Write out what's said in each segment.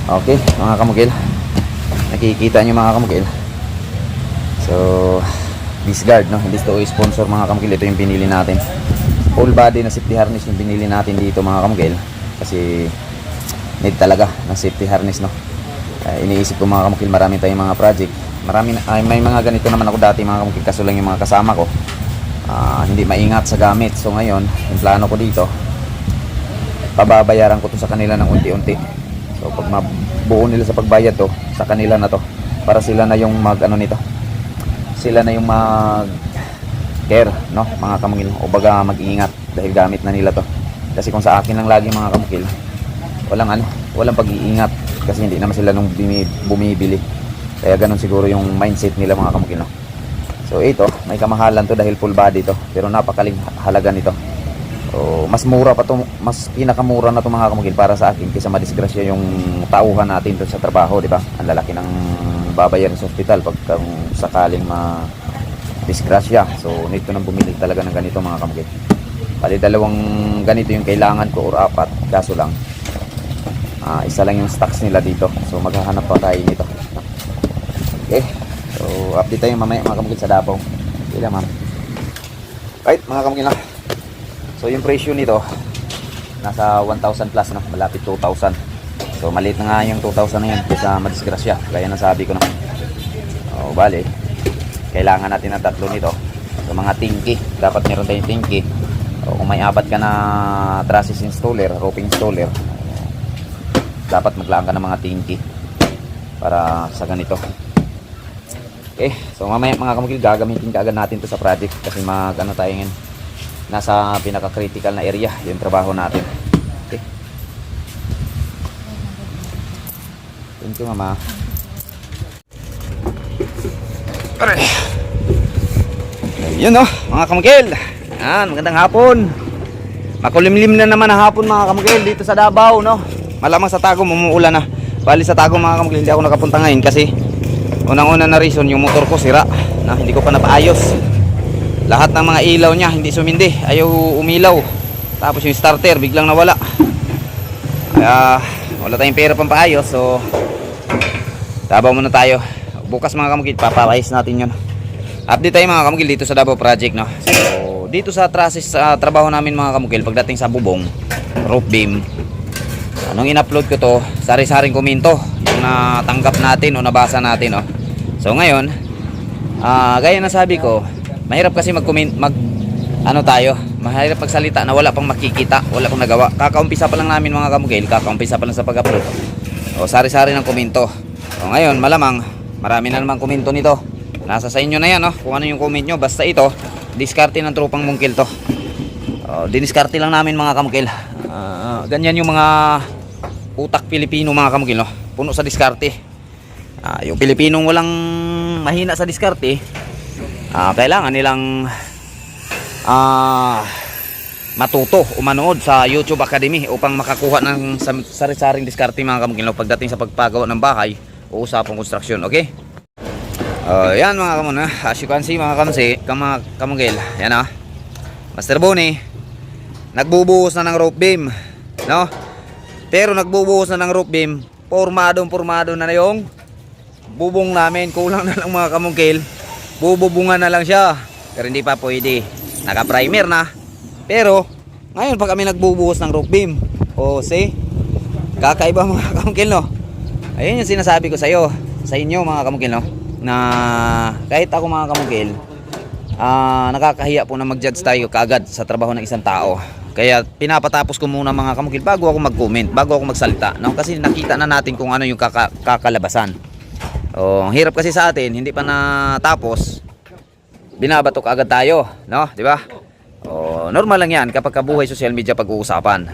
Okay, mga kamukil. Nakikita nyo mga kamukil. So, this guard, no? Hindi ito sponsor mga kamukil. Ito yung pinili natin. Full body na safety harness yung pinili natin dito mga kamukil. Kasi need talaga ng safety harness, no? Iniisip ko mga kamukil, marami tayong mga project. May mga ganito naman ako dati mga kamukil. Kaso lang yung mga kasama ko hindi maingat sa gamit. So ngayon, yung plano ko dito, pababayaran ko to sa kanila ng unti-unti. So pag mabuo nila sa pagbayad to, sa kanila na to, para sila na yung nito, sila na yung mag care, no, mga kamukil, o baga mag-iingat dahil gamit na nila to. Kasi kung sa akin lang lagi mga kamukil, walang pag-iingat kasi hindi naman sila nung bumibili. Kaya ganun siguro yung mindset nila mga kamukil, no? So ito, may kamahalan to dahil full body to, pero napakaling halaga nito. So, mas mura pa to, mas pinakamura na to mga kamukil para sa akin kaysa madisgrasya yung tauhan natin to sa trabaho, di ba? Ang lalaki ng babayaran sa ospital pag sakaling disgrasya. So nito nang bumili talaga ng ganito mga kamukil. Bali dalawang ganito yung kailangan ko or 4, kaso lang isa lang yung stocks nila dito. So maghahanap pa tayo nito. Okay, so update tayo mamaya mga kamukil sa Davao. Okay lang, ma'am. Right mga kamukil na. So yung presyo nito nasa 1,000 plus, no? Malapit 2,000. So maliit na nga yung 2,000 na yan kaysa madisgrasya, kaya nasabi ko na. O bali, kailangan natin ng 3 nito. So mga tingki, dapat meron tayong tingki. O kung may 4 ka na trusses installer, rope installer, dapat maglaan ka ng mga tingki para sa ganito. Okay, so mamaya mga kamukil, gagamitin kaagad natin to sa project kasi tayo ngayon, nasa pinaka-critical na area yung trabaho natin. Okay. Thank you, mama. Aray. Yun, no, mga kamukil. Yan, magandang hapon. Makulimlim na naman ang hapon mga kamukil dito sa Davao, no. Malamang sa Tagum umuulan na. Bali sa Tagum mga kamukil, hindi ako nakapunta ngayon kasi unang-una na reason, yung motor ko sira na hindi ko pa napaayos. Lahat ng mga ilaw niya hindi sumindi, ayaw umilaw. Tapos yung starter biglang nawala. Kaya wala tayong pera pang paayos. So Davao muna tayo. Bukas mga kamukil, papaayos natin yun. Update tayo mga kamukil dito sa Davao project, no? So dito sa trusses trabaho namin mga kamukil, pagdating sa bubong, roof beam, nung in-upload ko to, sari-saring komento yung natanggap natin o nabasa natin, no? So ngayon, gaya na sabi ko, mahirap kasi mahirap pagsalita na wala pang makikita, wala pang nagawa. Kakaumpisa pa lang namin mga kamukil, kakaumpisa pa lang sa pag-upload. O sari-sari ng komento. So ngayon, malamang marami na naman komento nito. Nasa sa inyo na yan, no? Kung ano yung comment nyo. Basta ito, diskarte ng tropang mungkil to. Diniskarte lang namin mga kamukil. Ganyan yung mga utak Pilipino mga kamukil, no? Puno sa diskarte. Yung Pilipinong walang mahina sa diskarte, kailangan nilang matuto o manood sa YouTube Academy upang makakuha ng sari-saring diskarte mga kamukil, no? Pagdating sa pagpagawa ng bahay o usapang konstruksyon. Okay? Yan mga kamuna, as you can see mga kamukil, yan Master Bonnie nagbubuhos na ng rope beam, no? Pero nagbubuhos na ng rope beam, formado na yung bubong namin. Kulang na lang mga kamukil, bububungan na lang siya, pero hindi pa pwede, naka-primer na. Pero ngayon pag kami nagbubuhos ng rope beam, see, kakaiba mga kamukil, no? Ayun yung sinasabi ko sa inyo mga kamukil, no? Na kahit ako mga kamukil, nakakahiya po na mag-judge tayo kaagad sa trabaho ng isang tao. Kaya pinapatapos ko muna mga kamukil bago ako mag-comment, bago ako magsalita, no? Kasi nakita na natin kung ano yung kakalabasan. Ang hirap kasi sa atin, hindi pa natapos, binabatok agad tayo, no? Di ba? Normal lang yan kapag kabuhay social media pag-uusapan.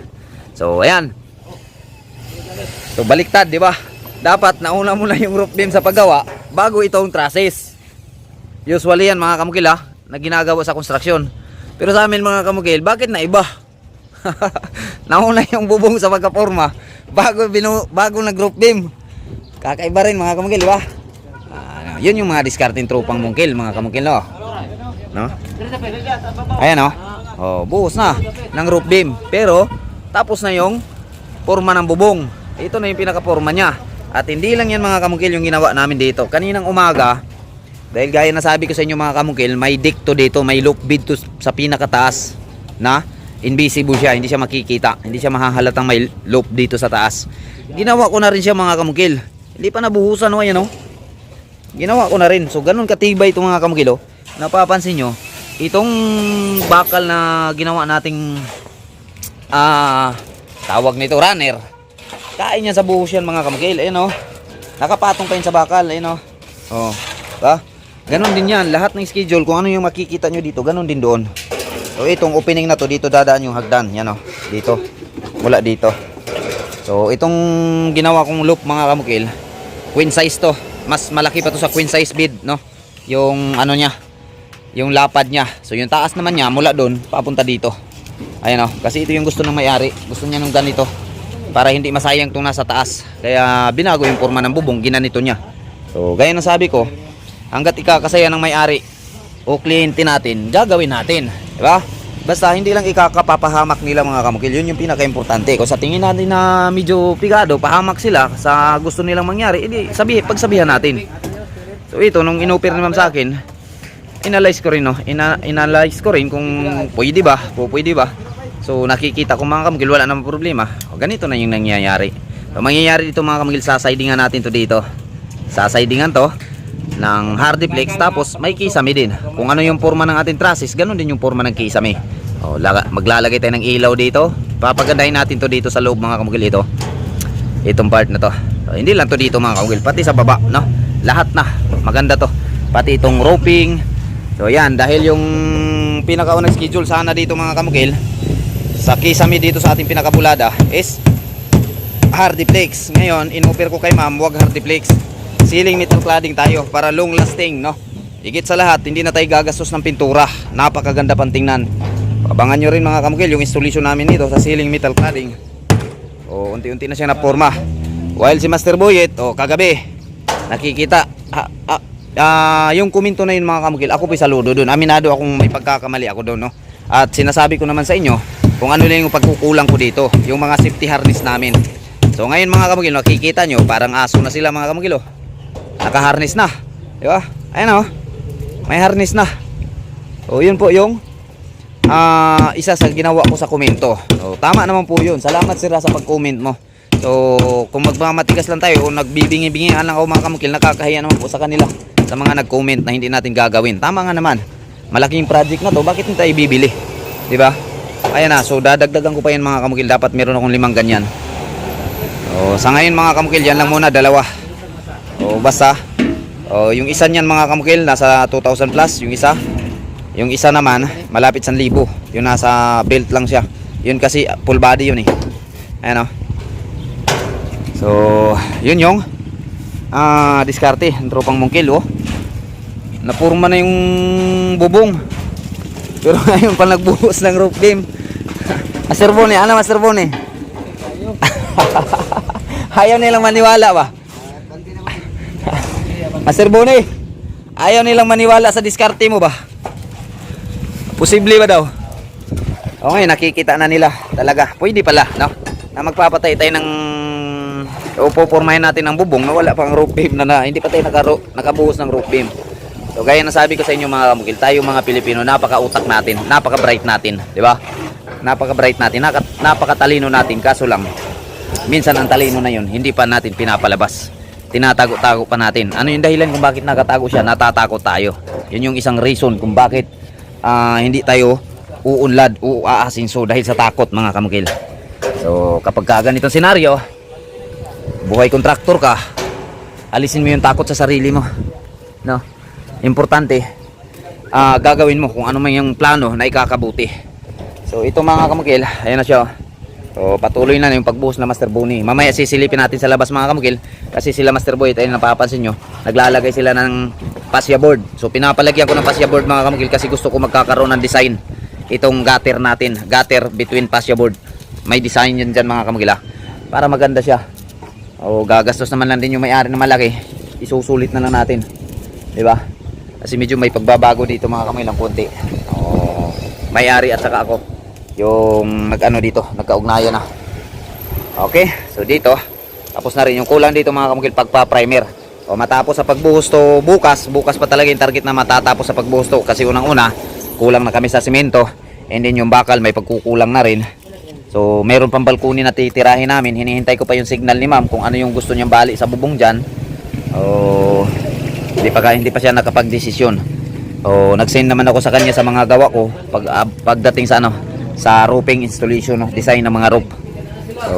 So ayan. So baliktad, di ba? Dapat nauna muna yung roof beam sa paggawa bago itong trusses. Usually yan mga kamukil na ginagawa sa construction. Pero sa amin mga kamukil, bakit na iba? Nauna yung bubong sa pagkaporma bago nag-roof beam. Kakaiba rin mga kamukil, di ba? Yun yung mga discarding tropang mungkil mga kamukil, no? Ayan, no? Buhos na ng roof beam, pero tapos na yung forma ng bubong. ito na yung pinaka-forma niya. At hindi lang yan mga kamungkil yung ginawa namin dito. Kaninang umaga, dahil gaya na sabi ko sa inyo mga kamungkil, may dikto dito, may loop bid to sa pinakataas na invisible siya, hindi siya makikita, hindi siya mahahalatang may loop dito sa taas. Ginawa ko na rin siya mga kamungkil. Hindi pa nabuhusan o yan o. Ginawa ko na rin. So ganun katibay ito mga kamungkil o. Napapansin nyo, itong bakal na ginawa nating tawag nito runner, kain niya sa buhos yan mga kamukil. Ayun o, nakapatong pa yun sa bakal. Ayun o, oh, ba? Ganon din yan, lahat ng schedule kung ano yung makikita nyo dito, ganon din doon. So itong opening na to, dito dadaan yung hagdan. Yan o, dito, mula dito. So itong ginawa kong loop mga kamukil, queen size to. Mas malaki pa to sa queen size bid, no? Yung ano nya, yung lapad niya. So yung taas naman niya mula doon papunta dito. Ayan o, kasi ito yung gusto ng may-ari. Gusto niya ng ganito para hindi masayang itong nasa taas. Kaya binago yung forma ng bubong, ginanito niya. So gaya ng sabi ko, hanggat ikakasaya ng may-ari o kliyente natin, gagawin natin, diba? Basta hindi lang ikakapapahamak nila mga kamukil. Yun yung pinaka-importante. Kung sa tingin natin na medyo pigado, pahamak sila sa gusto nilang mangyari, edi pagsabihan natin. So ito, nung inoffer ni ma'am sa akin, inalyze ko rin, no? Inalyze ko rin kung pwede ba, pwede ba. So nakikita ko mga kamukil, wala namang problema. O, ganito na yung nangyayari. So mangyayari dito mga kamukil, sasidingan natin to dito. Sasidingan to ng hardiplex, tapos may kisame din. Kung ano yung forma ng ating trusses, ganun din yung forma ng kisame. O, maglalagay tayo ng ilaw dito. Papagandahin natin to dito sa loob mga kamukil ito. Itong part na to. So, hindi lang to dito mga kamukil, pati sa baba, no? Lahat na maganda to. Pati itong roping. So yan, dahil yung pinakaunang schedule sana dito mga kamukil, sa kisame dito sa ating pinakabulada is hardiplex. Ngayon, in-offer ko kay ma'am, wag hardiplex. Ceiling metal cladding tayo para long lasting, no? Higit sa lahat, hindi na tayo gagastos ng pintura. Napakaganda pang tingnan. Abangan nyo rin mga kamukil yung installation namin dito sa ceiling metal cladding. O, unti-unti na siya na forma. While si Master Boyet, o kagabi, nakikita yung komento na yun mga kamukil, ako po'y saludo doon. Aminado akong may pagkakamali ako doon, no? At sinasabi ko naman sa inyo kung ano lang yung pagkukulang ko dito, yung mga safety harness namin. So ngayon mga kamukil, nakikita nyo, parang aso na sila mga kamukil, oh. Naka-harness na, di ba? Ayan, oh, may harness na. So yun po yung isa sa ginawa ko sa komento. So tama naman po yun. Salamat sila sa pag-comment mo. So kung magmamatigas lang tayo o nagbibingi-bingihan lang ako mga kamukil, nakakahiya naman po sa kanila, sa mga nag-comment na hindi natin gagawin. Tama nga naman, malaking project na to, bakit hindi tayo bibili, di ba? Ayan na, so dadagdagan ko pa yan mga kamukil. Dapat meron akong 5 ganyan. So sa ngayon mga kamukil, yan lang muna, 2. O basta yung isa niyan mga kamukil nasa 2,000 plus, yung isa naman malapit 1,000. Yung nasa belt lang siya, yun kasi full body yun eh. Ayan o. So yun yung diskarte ng tropang mungkil, oh. Napurma na yung bubong, pero ngayon pa nagbuhos ng roof beam. Master Bone, ano Master Bone? Ayaw nilang maniwala ba? Master Bone, ayaw nilang maniwala sa diskarte mo ba? Posible ba daw? Okay, nakikita na nila talaga. Pwede pala, no? Na magpapatay tayo ng pupormahin natin ng bubong na wala pang roof beam, na hindi pa tayo nakabuhos ng roof beam. So gaya na sabi ko sa inyo mga kamukil, tayo mga Pilipino, napaka-utak natin, napaka-bright natin, di ba? Napaka-bright natin, napaka-talino natin, kaso lang minsan ang talino na yun hindi pa natin pinapalabas. Tinatago-tago pa natin. Ano yung dahilan kung bakit nakatago siya? Natatakot tayo. Yun yung isang reason kung bakit hindi tayo uunlad, aasinso dahil sa takot mga kamukil. So kapag ganitong senaryo, buhay kontraktor ka, alisin mo yung takot sa sarili mo, no? Importante, gagawin mo kung ano man yung plano na ikakabuti. So ito mga kamukil, ayan na siya. So patuloy na yung pagbuhos na Master Bone. Mamaya sisilipin natin sa labas mga kamukil, kasi sila Master Boy, ayun napapansin nyo, naglalagay sila ng fascia board. So pinapalagyan ko ng fascia board mga kamukil kasi gusto ko magkakaroon ng design itong gutter natin, gutter between fascia board. May design yan dyan mga kamukil, para maganda siya. O gagastos naman lang din yung may-ari na malaki, isusulit na lang natin, di ba? Kasi medyo may pagbabago dito mga kamukil, ng konti. O may-ari at saka ako yung nag-ano dito, nagkaugnayan na. Okay, so dito Tapos na rin yung kulang dito mga kamukil pagpa-primer. O matapos sa pagbuhos to bukas pa talaga yung target na matatapos sa pagbuhos to kasi unang-una kulang na kami sa simento and then yung bakal may pagkukulang na rin. So meron pang balkoni na titirahin namin. Hinihintay ko pa yung signal ni ma'am kung ano yung gusto niyang bali sa bubong dyan. O hindi pa siya nakapag-desisyon. O nag-send naman ako sa kanya sa mga gawa ko pagdating sa sa roofing installation, design ng mga roof. So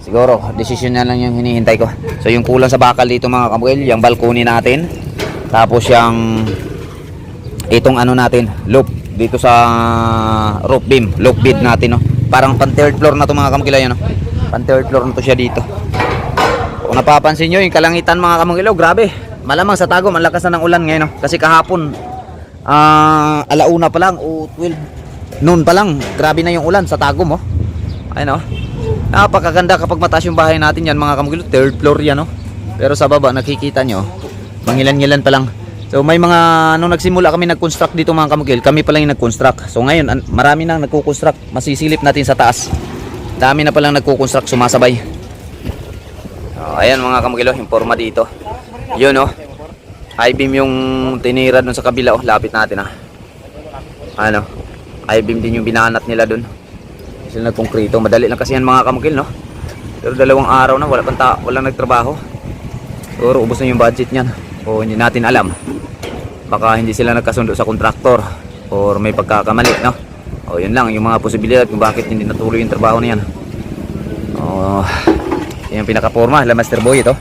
siguro desisyon na lang yung hinihintay ko. So yung kulang sa bakal dito mga kamukil, yung balkoni natin, tapos yung itong natin, loop dito sa roof beam, loop bed natin, no. Parang pan third floor na to mga kamukil, no. Pan third floor na to siya dito. Kung napapansin nyo yung kalangitan mga kamukil, grabe. Malamang sa Tagum ang lakas na ng ulan ngayon, no. Kasi kahapon alauna pa lang o 12 noon pa lang, grabe na yung ulan sa Tagum, oh. Ayun, oh. Napakaganda kapag mataas yung bahay natin yan mga kamukil, third floor yan, no. Pero sa baba nakikita nyo, mangilan-ngilan pa lang. So may mga nung nagsimula kami nag-construct dito mga kamukil, kami pa lang yung nag-construct. So ngayon marami nang nagko-construct, masisilip natin sa taas. Dami na pa lang nagko-construct, sumasabay. Ayan mga kamukil, yung forma dito. Yun, oh. I-beam yung tinira dun sa kabila, oh. Lapit natin, I-beam din yung binanat nila dun. Sila nagkonkrito, madali lang kasi yan mga kamukil, no. Pero 2 araw na walang nagtrabaho. Siguro ubos na yung budget niyan. O hindi natin alam. Baka hindi sila nagkasundo sa kontraktor or may pagkakamali, no. O yun lang yung mga posibilidad kung bakit hindi natuloy yung trabaho na yan. Yung pinaka-forma, la Master Boy ito.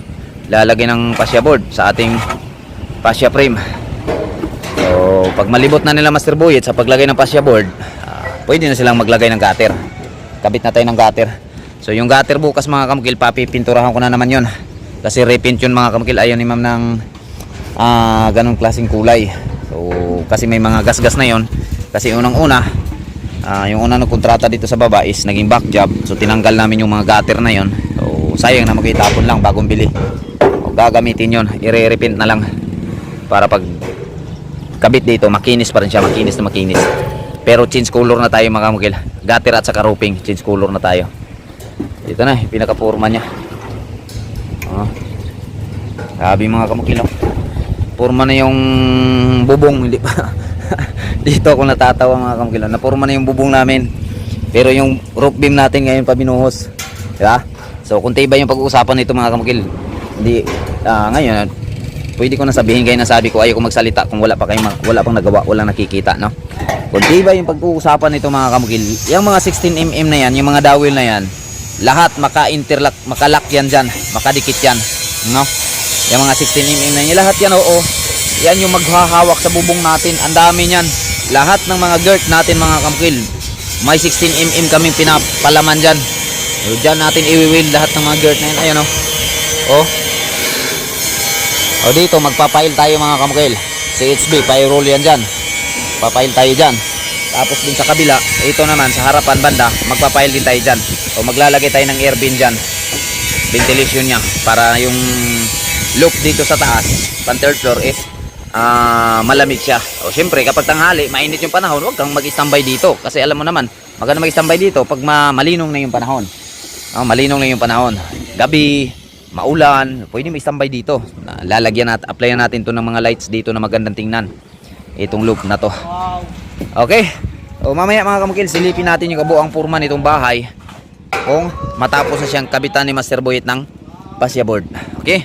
Lalagay ng fascia board sa ating fascia frame. So pag malibot na nila Master Boy sa paglagay ng fascia board, pwede na silang maglagay ng gutter. Kabit na tayo ng gutter. So yung gutter bukas mga kamukil, papipinturahan ko na naman yun. Kasi repaint yun mga kamukil. Ayaw ni ma'am ng ganong klaseng kulay. So kasi may mga gas-gas na yon. Kasi unang-una yung unang nagkontrata dito sa baba is naging back job. So tinanggal namin yung mga gutter na yon. So sayang na magitapon lang bagong bili. O gagamitin yon, i-repaint na lang para pag kabit dito makinis pa rin siya, makinis na makinis. Pero change color na tayo mga kamukil. Gutter at saka roofing, change color na tayo. Ito na, pinaka-forma niya. Sabi mga kamukil, forma na yung bubong, hindi pa. Dito ako natatawa mga kamukil, na forma na yung bubong namin. Pero yung roof beam natin ngayon pa binuhos. Diba? So kung tiba yung pag-uusapan nito mga kamukil, hindi ngayon pwede ko na sabihin, kayo na sabi ko ayaw ko magsalita kung wala pang nagawa, walang nakikita, no. Kung diba yung pag-uusapan nito mga kamukil, yung mga 16mm na yan, yung mga dowel na yan, lahat maka-interlock, makalock yan dyan, makadikit yan, no. Yung mga 16mm na yan, lahat yan, oo. Yan yung maghahawak sa bubong natin, ang dami yan. Lahat ng mga girt natin mga kamukil, may 16mm kaming pinapalaman dyan. So, dyan natin iwiwil lahat ng mga girt na yan, ayan, oh. O dito magpapail tayo mga kamukil. CHB, pyrol yan dyan. Papail tayo dyan. Tapos dun sa kabila, ito naman sa harapan banda, magpapail din tayo dyan. O maglalagay tayo ng air bin dyan. Ventilation nya para yung loop dito sa taas, pan third floor is malamig siya. O syempre kapag tanghali, mainit yung panahon, huwag kang mag-standby dito. Kasi alam mo naman, maganda mag-standby dito pag malinong na yung panahon. Malinong na yung panahon. Gabi, maulan, pwede may standby dito. Lalagyan natin, applyan natin to ng mga lights dito na magandang tingnan. Itong loop na to. Okay. O mamaya mga kamukil, silipin natin yung kabuang forma nitong bahay kung matapos na siyang kabitan ni Master Boyet ng fascia board. Okay?